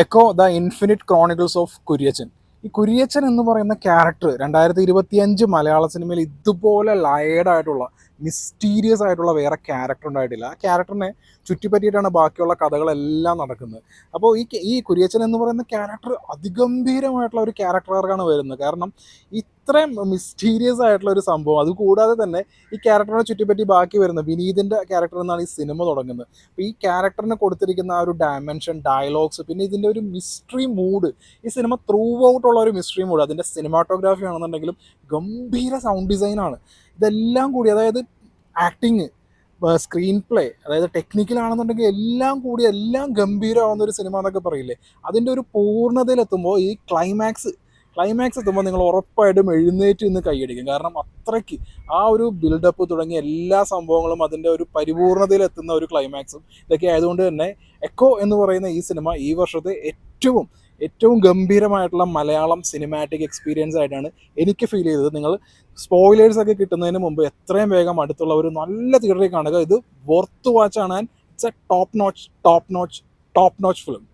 Echo the infinite chronicles of Kuriachan. ഈ കുര്യച്ചൻ എന്ന് പറയുന്ന ക്യാരക്ടർ 2025 മലയാള സിനിമയിൽ ഇതുപോലെ ലയേർഡ് ആയിട്ടുള്ള മിസ്റ്റീരിയസ് ആയിട്ടുള്ള വേറെ ക്യാരക്ടർ ഉണ്ടായിട്ടില്ല. ആ ക്യാരക്ടറിനെ ചുറ്റിപ്പറ്റിയിട്ടാണ് ബാക്കിയുള്ള കഥകളെല്ലാം നടക്കുന്നത്. അപ്പോൾ ഈ കുര്യച്ചൻ എന്ന് പറയുന്ന ക്യാരക്ടർ അതിഗംഭീരമായിട്ടുള്ള ഒരു ക്യാരക്ടറാണ് വരുന്നത്. കാരണം ഇത്രയും മിസ്റ്റീരിയസ് ആയിട്ടുള്ള ഒരു സംഭവം, അതുകൂടാതെ തന്നെ ഈ ക്യാരക്ടറിനെ ചുറ്റിപ്പറ്റി ബാക്കി വരുന്ന വിനീതിൻ്റെ ക്യാരക്ടർ എന്നാണ് ഈ സിനിമ തുടങ്ങുന്നത്. അപ്പോൾ ഈ ക്യാരക്ടറിന് കൊടുത്തിരിക്കുന്ന ആ ഒരു ഡയമെൻഷൻ, ഡയലോഗ്സ്, പിന്നെ ഇതിൻ്റെ ഒരു മിസ്റ്ററി മൂഡ്, ഈ സിനിമ ത്രൂ ഔട്ടുള്ള ഒരു മിസ്റ്ററി മൂഡ്, അതിൻ്റെ സിനിമാറ്റോഗ്രാഫി ആണെന്നുണ്ടെങ്കിലും ഗംഭീര സൗണ്ട് ഡിസൈനാണ്. ഇതെല്ലാം കൂടി, അതായത് ആക്ടിങ്, സ്ക്രീൻ പ്ലേ, അതായത് ടെക്നിക്കലാണെന്നുണ്ടെങ്കിൽ എല്ലാം കൂടി എല്ലാം ഗംഭീരമാവുന്ന ഒരു സിനിമ എന്നൊക്കെ പറയില്ലേ, അതിൻ്റെ ഒരു പൂർണ്ണതയിലെത്തുമ്പോൾ ഈ ക്ലൈമാക്സ് എത്തുമ്പോൾ നിങ്ങൾ ഉറപ്പായിട്ടും എഴുന്നേറ്റ് നിന്ന് കൈയടിക്കും. കാരണം അത്രയ്ക്ക് ആ ഒരു ബിൽഡപ്പ് തുടങ്ങിയ എല്ലാ സംഭവങ്ങളും അതിൻ്റെ ഒരു പരിപൂർണതയിലെത്തുന്ന ഒരു ക്ലൈമാക്സും ഇതൊക്കെ ആയതുകൊണ്ട് തന്നെ എക്കോ എന്ന് പറയുന്ന ഈ സിനിമ ഈ വർഷത്തെ ഏറ്റവും ഗംഭീരമായിട്ടുള്ള മലയാളം സിനിമാറ്റിക് എക്സ്പീരിയൻസ് ആയിട്ടാണ് എനിക്ക് ഫീൽ ചെയ്തത്. നിങ്ങൾ സ്പോയിലേഴ്സ് ഒക്കെ കിട്ടുന്നതിന് മുമ്പ് എത്രയും വേഗം അടുത്തുള്ള ഒരു നല്ല തിയേറ്ററിൽ കാണുക. ഇത് വർത്ത് വാച്ച് ആണ്. And it's A top notch film.